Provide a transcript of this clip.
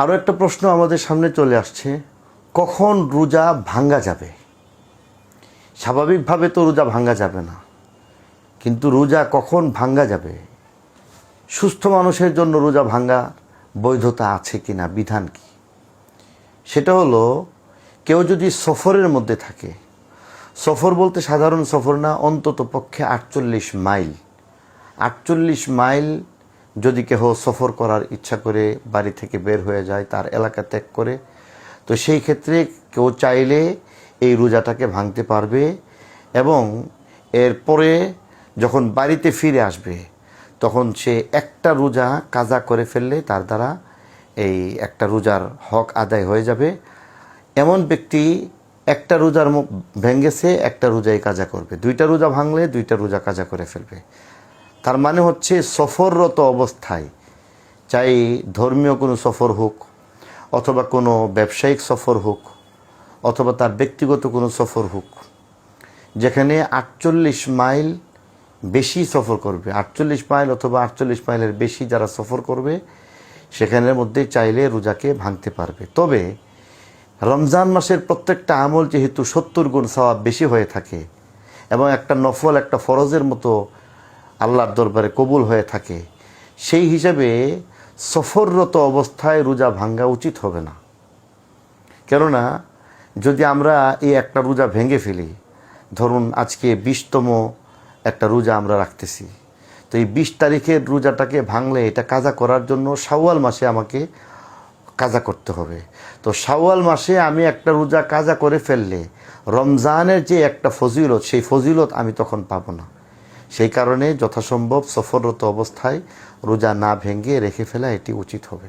আরও একটা প্রশ্ন আমাদের সামনে চলে আসছে, কখন রোজা ভাঙ্গা যাবে? স্বাভাবিকভাবে তো রোজা ভাঙ্গা যাবে না, কিন্তু রোজা কখন ভাঙ্গা যাবে? সুস্থ মানুষের জন্য রোজা ভাঙ্গা বৈধতা আছে কি না, বিধান কি? সেটা হলো, কেউ যদি সফরের মধ্যে থাকে, সফর বলতে সাধারণ সফর না, অন্তত পক্ষে 48 মাইল, 48 মাইল যদি কেহ সফর করার ইচ্ছা করে বাড়ি থেকে বের হয়ে যায়, তার এলাকা ত্যাগ করে, তো সেই ক্ষেত্রে কেউ চাইলে এই রোজাটাকে ভাঙতে পারবে এবং এরপরে যখন বাড়িতে ফিরে আসবে তখন সে একটা রোজা কাজা করে ফেললে তার দ্বারা এই একটা রোজার হক আদায় হয়ে যাবে। এমন ব্যক্তি একটা রোজার ভেঙেছে, একটা রোজাই কাজা করবে, দুইটা রোজা ভাঙলে দুইটা রোজা কাজা করে ফেলবে। তার মানে হচ্ছে সফররত অবস্থায়, চাই ধর্মীয় কোনো সফর হোক অথবা কোনো ব্যবসায়িক সফর হোক অথবা তার ব্যক্তিগত কোনো সফর হোক, যেখানে 48 মাইল বেশি সফর করবে, 48 মাইল অথবা 48 মাইলের বেশি যারা সফর করবে, সেখানের মধ্যে চাইলে রোজাকে ভাঙতে পারবে। তবে রমজান মাসের প্রত্যেকটা আমল যেহেতু 70 গুণ সওয়াব বেশি হয়ে থাকে এবং একটা নফল, একটা ফরজের মতো আল্লাহর দরবারে কবুল হয়ে থাকে, সেই হিসাবে সফররত অবস্থায় রোজা ভাঙ্গা উচিত হবে না। কেননা যদি আমরা এই একটা রোজা ভেঙে ফেলি, ধরুন আজকে 20তম একটা রোজা আমরা রাখতেছি, তো এই 20 তারিখের রোজাটাকে ভাঙলে এটা কাজা করার জন্য শাওয়াল মাসে আমাকে কাজা করতে হবে। তো শাওয়াল মাসে আমি একটা রোজা কাজা করে ফেললে রমজানের যে একটা ফজিলত, সেই ফজিলত আমি তখন পাবো না। সেই কারণে যথাসম্ভব সফররত অবস্থায় রোজা না ভেঙে রেখে ফেলা এটি উচিত হবে।